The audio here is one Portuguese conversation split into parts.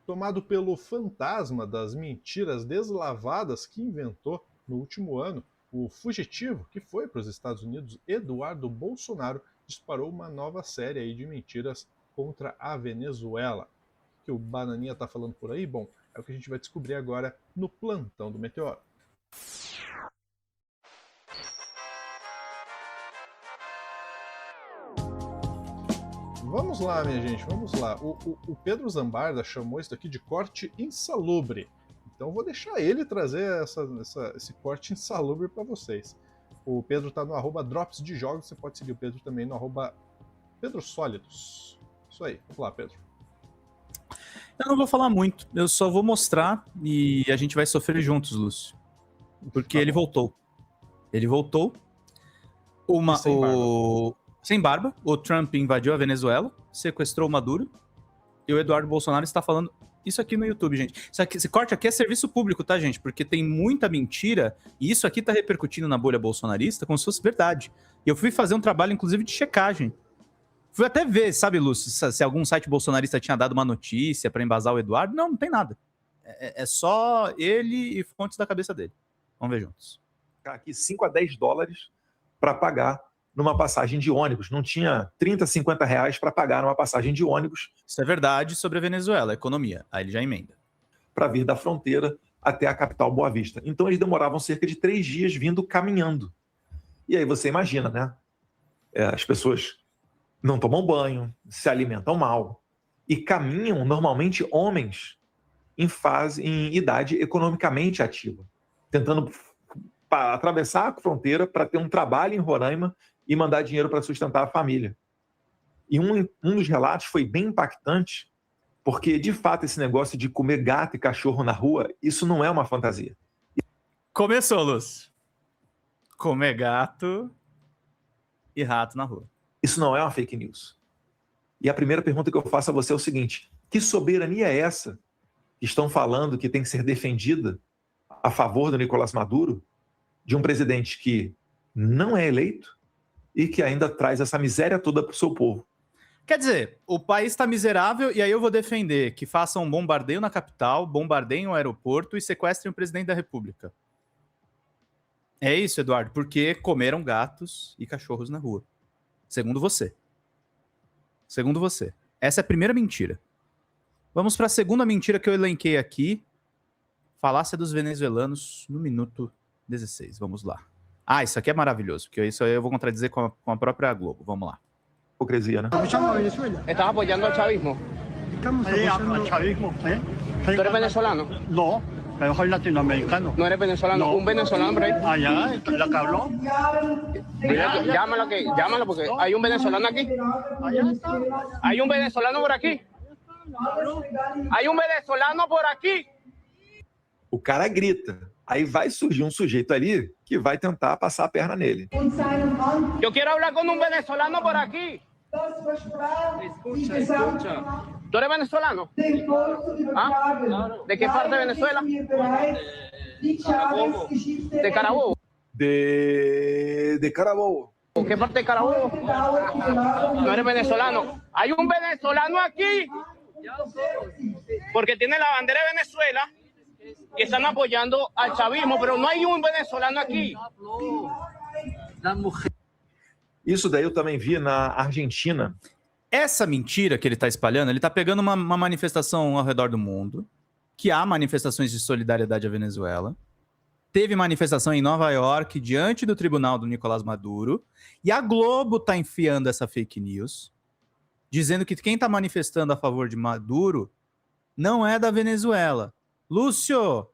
tomado pelo fantasma das mentiras deslavadas que inventou no último ano, o fugitivo que foi para os Estados Unidos, Eduardo Bolsonaro, disparou uma nova série aí de mentiras contra a Venezuela. O que o Bananinha está falando por aí? Bom, é o que a gente vai descobrir agora no Plantão do Meteoro. Vamos lá, minha gente, vamos lá. O Pedro Zambarda chamou isso daqui de corte insalubre. Então vou deixar ele trazer esse corte insalubre para vocês. O Pedro está no @drops de jogos, você pode seguir o Pedro também no @pedrosólidos. Isso aí, vamos lá, Pedro. Eu não vou falar muito, eu só vou mostrar e a gente vai sofrer juntos, Lúcio. Porque ele voltou. Ele voltou. Sem barba. O Trump invadiu a Venezuela, sequestrou o Maduro, e o Eduardo Bolsonaro está falando isso aqui no YouTube, gente. Esse corte aqui é serviço público, tá, gente? Porque tem muita mentira, e isso aqui tá repercutindo na bolha bolsonarista como se fosse verdade. E eu fui fazer um trabalho, inclusive, de checagem. Fui até ver, sabe, Lúcio, se algum site bolsonarista tinha dado uma notícia para embasar o Eduardo. Não tem nada. É só ele e fontes da cabeça dele. Vamos ver juntos. Aqui $5 a $10 para pagar numa passagem de ônibus. Não tinha 30, 50 reais para pagar numa passagem de ônibus. Isso é verdade sobre a Venezuela, a economia. Aí ele já emenda. Para vir da fronteira até a capital Boa Vista. Então eles demoravam cerca de 3 dias vindo caminhando. E aí você imagina, né? As pessoas não tomam banho, se alimentam mal e caminham normalmente homens em idade economicamente ativa, tentando atravessar a fronteira para ter um trabalho em Roraima e mandar dinheiro para sustentar a família. E um dos relatos foi bem impactante, porque, de fato, esse negócio de comer gato e cachorro na rua, isso não é uma fantasia. Começou, Lúcio. Comer gato e rato na rua. Isso não é uma fake news. E a primeira pergunta que eu faço a você é o seguinte: que soberania é essa que estão falando que tem que ser defendida a favor do Nicolás Maduro, de um presidente que não é eleito e que ainda traz essa miséria toda para o seu povo? Quer dizer, o país está miserável e aí eu vou defender que façam um bombardeio na capital, bombardeiem o aeroporto e sequestrem o presidente da República. É isso, Eduardo, porque comeram gatos e cachorros na rua. Segundo você. Segundo você. Essa é a primeira mentira. Vamos para a segunda mentira que eu elenquei aqui. Falácia dos venezuelanos no minuto 16. Vamos lá. Ah, isso aqui é maravilhoso, porque isso aí eu vou contradizer com a própria Globo. Vamos lá. Hipocrisia, né? ¿Estás apoyando al chavismo? Al chavismo, ¿eh? ¿Tú eres venezolano? No, pero soy latinoamericano. ¿No eres venezolano? No. ¿Un venezolano por ahí? Allá, la que habló. Llámalo porque hay un venezolano aquí. Allá está. Hay un venezolano por aquí. Hay un venezolano por aquí. O cara grita. Aí vai surgir um sujeito ali que vai tentar passar a perna nele. Yo quiero hablar con un venezolano por aquí. Escucha. ¿Tú eres venezolano? ¿Ah? ¿De qué parte de Venezuela? De Carabobo. De Carabobo. ¿Qué parte de Carabobo? No eres venezolano. Hay un venezolano aquí. Porque tiene la bandera de Venezuela y están apoyando al chavismo, pero no hay un venezolano aquí. Isso daí eu também vi na Argentina. Essa mentira que ele está espalhando, ele está pegando uma manifestação ao redor do mundo, que há manifestações de solidariedade à Venezuela. Teve manifestação em Nova York, diante do tribunal do Nicolás Maduro, e a Globo está enfiando essa fake news, dizendo que quem está manifestando a favor de Maduro não é da Venezuela. Lúcio,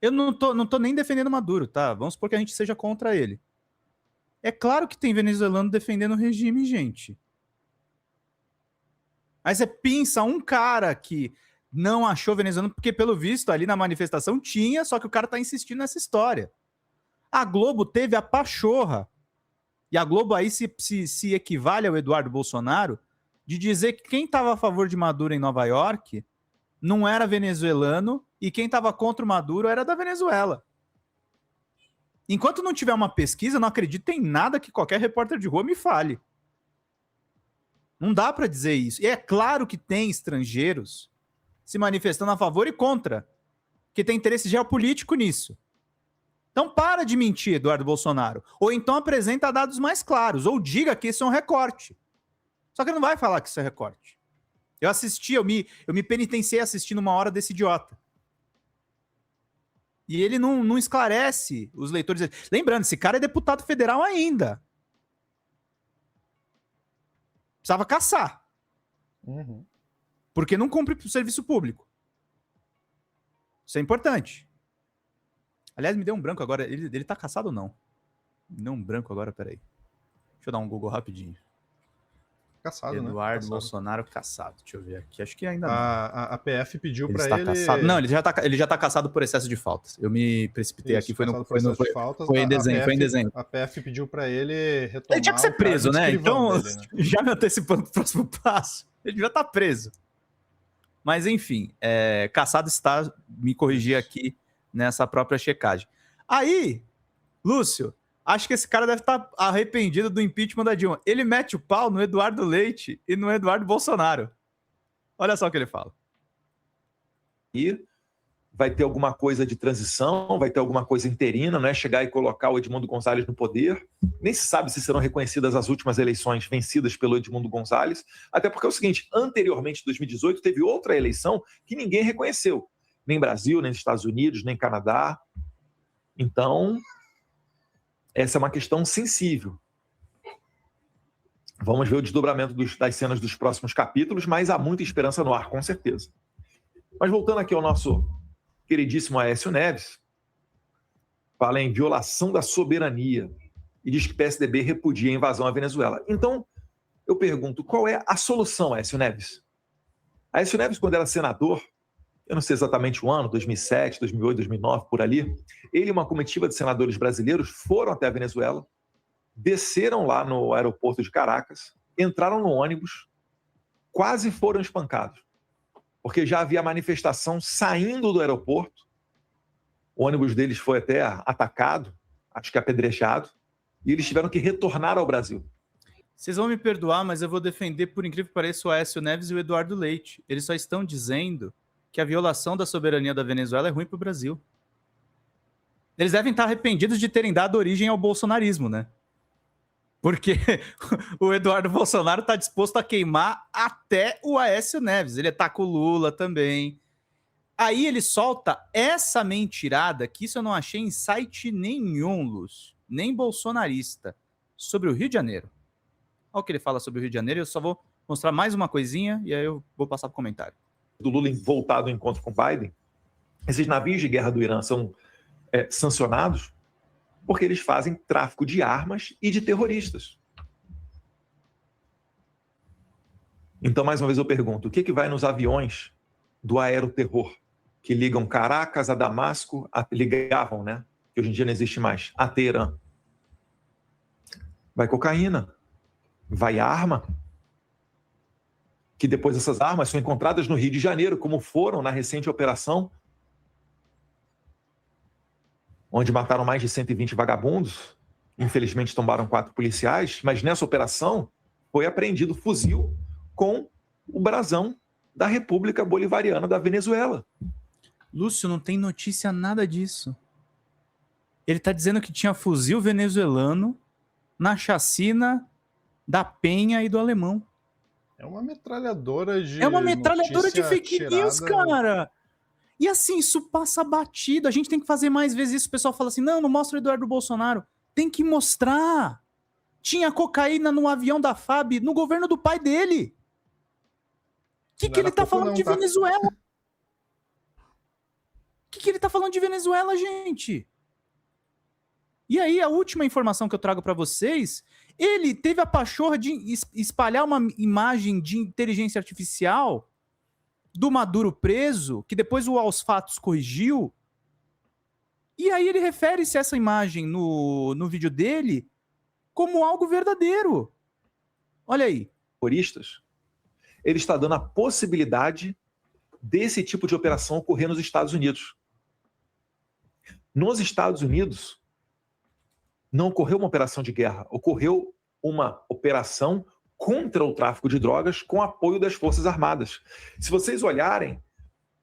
eu não tô nem defendendo Maduro, tá? Vamos supor que a gente seja contra ele. É claro que tem venezuelano defendendo o regime, gente. Aí você pinça um cara que não achou venezuelano, porque pelo visto ali na manifestação tinha, só que o cara tá insistindo nessa história. A Globo teve a pachorra, e a Globo aí se equivale ao Eduardo Bolsonaro, de dizer que quem estava a favor de Maduro em Nova York não era venezuelano e quem estava contra o Maduro era da Venezuela. Enquanto não tiver uma pesquisa, não acredito em nada que qualquer repórter de rua me fale. Não dá para dizer isso. E é claro que tem estrangeiros se manifestando a favor e contra, que tem interesse geopolítico nisso. Então para de mentir, Eduardo Bolsonaro. Ou então apresenta dados mais claros, ou diga que isso é um recorte. Só que ele não vai falar que isso é recorte. Eu assisti, eu me penitenciei assistindo 1 hora desse idiota. E ele não esclarece os leitores. Lembrando, esse cara é deputado federal ainda. Precisava caçar. Uhum. Porque não cumpre o serviço público. Isso é importante. Aliás, me deu um branco agora. Ele tá caçado ou não? Me deu um branco agora, peraí. Deixa eu dar um Google rapidinho. Caçado, Eduardo né? Bolsonaro caçado. Deixa eu ver aqui. Acho que ainda não. A PF pediu Ele para está ele... caçado. Não, ele já tá caçado por excesso de faltas. Eu me precipitei aqui. Foi em dezembro. A PF pediu para ele retomar. Ele tinha que ser preso, né? Então, dele, né? já me antecipando pro próximo passo, ele já tá preso. Mas, enfim, caçado está, me corrigir aqui nessa própria checagem. Aí, Lúcio, acho que esse cara deve estar arrependido do impeachment da Dilma. Ele mete o pau no Eduardo Leite e no Eduardo Bolsonaro. Olha só o que ele fala. E vai ter alguma coisa de transição, vai ter alguma coisa interina, não é chegar e colocar o Edmundo Gonzalez no poder. Nem se sabe se serão reconhecidas as últimas eleições vencidas pelo Edmundo Gonzalez, até porque é o seguinte, anteriormente, em 2018, teve outra eleição que ninguém reconheceu. Nem Brasil, nem Estados Unidos, nem Canadá. Então, essa é uma questão sensível. Vamos ver o desdobramento das cenas dos próximos capítulos, mas há muita esperança no ar, com certeza. Mas voltando aqui ao nosso queridíssimo Aécio Neves, fala em violação da soberania e diz que PSDB repudia a invasão à Venezuela. Então, eu pergunto, qual é a solução, Aécio Neves? Aécio Neves, quando era senador, eu não sei exatamente o ano, 2007, 2008, 2009, por ali, ele e uma comitiva de senadores brasileiros foram até a Venezuela, desceram lá no aeroporto de Caracas, entraram no ônibus, quase foram espancados, porque já havia manifestação saindo do aeroporto, o ônibus deles foi até atacado, acho que apedrejado, e eles tiveram que retornar ao Brasil. Vocês vão me perdoar, mas eu vou defender, por incrível que pareça, o Aécio Neves e o Eduardo Leite. Eles só estão dizendo que a violação da soberania da Venezuela é ruim para o Brasil. Eles devem estar arrependidos de terem dado origem ao bolsonarismo, né? Porque o Eduardo Bolsonaro está disposto a queimar até o Aécio Neves. Ele ataca o Lula também. Aí ele solta essa mentirada, que isso eu não achei em site nenhum, Lúcio, nem bolsonarista, sobre o Rio de Janeiro. Olha o que ele fala sobre o Rio de Janeiro. Eu só vou mostrar mais uma coisinha e aí eu vou passar para o comentário. Do Lula voltado ao encontro com Biden, esses navios de guerra do Irã são sancionados porque eles fazem tráfico de armas e de terroristas. Então, mais uma vez eu pergunto, o que vai nos aviões do aeroterror que ligam Caracas a Damasco, ligavam, né? Que hoje em dia não existe mais, a Teherã? Vai cocaína, vai arma, que depois essas armas são encontradas no Rio de Janeiro, como foram na recente operação, onde mataram mais de 120 vagabundos, infelizmente tombaram 4 policiais, mas nessa operação foi apreendido fuzil com o brasão da República Bolivariana da Venezuela. Lúcio, não tem notícia nada disso. Ele está dizendo que tinha fuzil venezuelano na chacina da Penha e do Alemão. É uma metralhadora de... É uma metralhadora de fake news, cara. E assim, isso passa batido. A gente tem que fazer mais vezes isso. O pessoal fala assim, não mostra o Eduardo Bolsonaro. Tem que mostrar. Tinha cocaína no avião da FAB no governo do pai dele. O que ele tá falando de Venezuela? O que ele tá falando de Venezuela, gente? E aí, a última informação que eu trago para vocês, ele teve a pachorra de espalhar uma imagem de inteligência artificial do Maduro preso, que depois o Aos Fatos corrigiu, e aí ele refere-se a essa imagem no vídeo dele como algo verdadeiro. Olha aí. Terroristas, ele está dando a possibilidade desse tipo de operação ocorrer nos Estados Unidos. Nos Estados Unidos, não ocorreu uma operação de guerra, ocorreu uma operação contra o tráfico de drogas com apoio das Forças Armadas. Se vocês olharem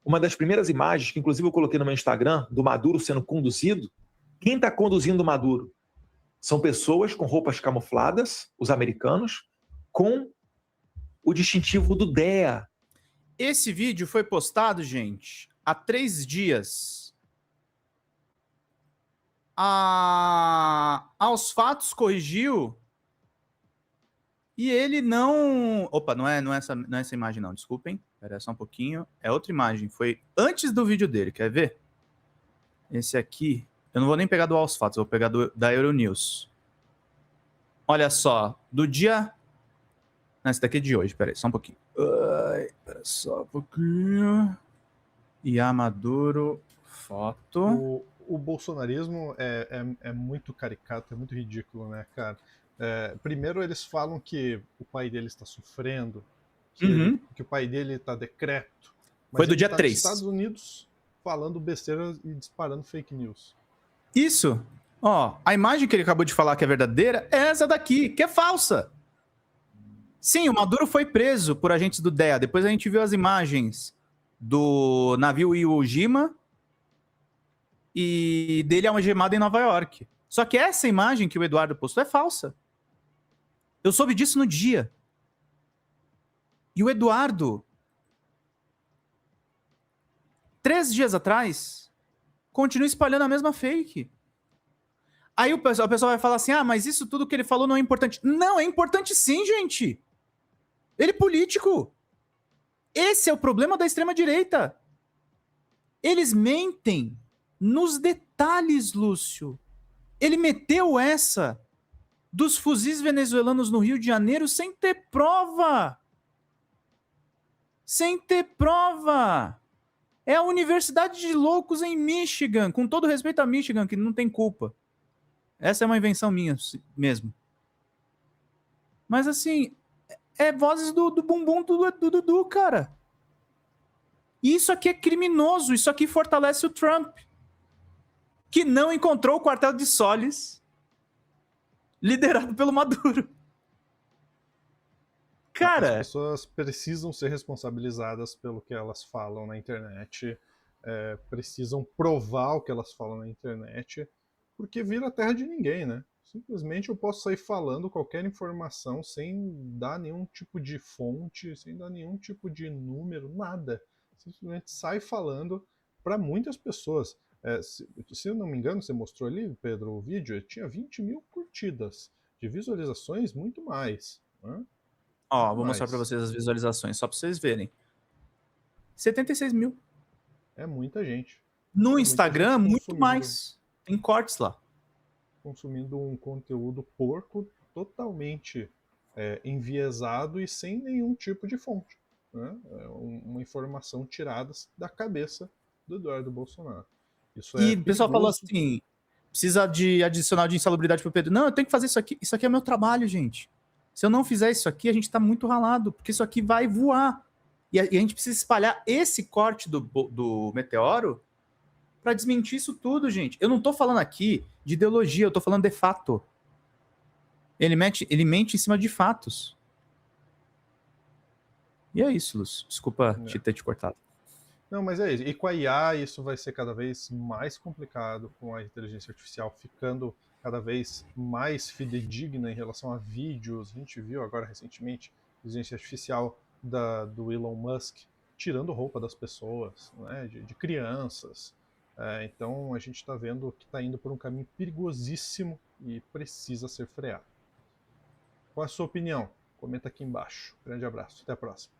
uma das primeiras imagens, que inclusive eu coloquei no meu Instagram, do Maduro sendo conduzido, quem está conduzindo o Maduro? São pessoas com roupas camufladas, os americanos, com o distintivo do DEA. Esse vídeo foi postado, gente, há 3 dias. Aos Fatos corrigiu e ele não... Opa, não é essa imagem não, desculpem. Espera só um pouquinho. É outra imagem, foi antes do vídeo dele, quer ver? Esse aqui, eu não vou nem pegar do Aos Fatos, vou pegar da Euronews. Olha só, do dia... Não, esse daqui é de hoje, peraí, só um pouquinho. Espera só um pouquinho. Iá Maduro, foto... O bolsonarismo é muito caricato, é muito ridículo, né, cara? Primeiro eles falam que o pai dele está sofrendo, que o pai dele está decrépito. Mas foi do ele dia tá 3. Nos Estados Unidos falando besteira e disparando fake news. Isso. Ó, a imagem que ele acabou de falar que é verdadeira é essa daqui, que é falsa. Sim, o Maduro foi preso por agentes do DEA. Depois a gente viu as imagens do navio Iwo Jima e dele algemado em Nova York. Só que essa imagem que o Eduardo postou é falsa. Eu soube disso no dia. E o Eduardo, 3 dias atrás, continua espalhando a mesma fake. Aí o pessoal vai falar assim, mas isso tudo que ele falou não é importante. Não, é importante sim, gente. Ele é político. Esse é o problema da extrema-direita. Eles mentem nos detalhes, Lúcio. Ele meteu essa dos fuzis venezuelanos no Rio de Janeiro sem ter prova. Sem ter prova. É a Universidade de Loucos em Michigan, com todo respeito a Michigan, que não tem culpa. Essa é uma invenção minha mesmo. Mas assim, é vozes do bumbum do Dudu, cara. E isso aqui é criminoso, isso aqui fortalece o Trump, que não encontrou o quartel de Solis liderado pelo Maduro. Cara... As pessoas precisam ser responsabilizadas pelo que elas falam na internet, precisam provar o que elas falam na internet, porque vira terra de ninguém, né? Simplesmente eu posso sair falando qualquer informação sem dar nenhum tipo de fonte, sem dar nenhum tipo de número, nada. Simplesmente sai falando para muitas pessoas. Se eu não me engano, você mostrou ali, Pedro, o vídeo, tinha 20 mil curtidas, de visualizações muito mais, né? Ó, vou mostrar para vocês as visualizações, só para vocês verem. 76 mil. É muita gente. No Instagram, muito mais. Tem cortes lá. Consumindo um conteúdo porco, totalmente enviesado e sem nenhum tipo de fonte, né? Uma informação tirada da cabeça do Eduardo Bolsonaro. Isso E o pessoal falou assim, precisa de adicional de insalubridade pro Pedro. Não, eu tenho que fazer isso aqui. Isso aqui é meu trabalho, gente. Se eu não fizer isso aqui, a gente tá muito ralado, porque isso aqui vai voar. E a gente precisa espalhar esse corte do meteoro para desmentir isso tudo, gente. Eu não tô falando aqui de ideologia, eu tô falando de fato. Ele mente em cima de fatos. E é isso, Lúcio. Desculpa ter te cortado. Não, mas é isso. E com a IA isso vai ser cada vez mais complicado, com a inteligência artificial ficando cada vez mais fidedigna em relação a vídeos. A gente viu agora recentemente a inteligência artificial do Elon Musk tirando roupa das pessoas, né, de crianças. Então a gente está vendo que está indo por um caminho perigosíssimo e precisa ser freado. Qual é a sua opinião? Comenta aqui embaixo. Grande abraço. Até a próxima.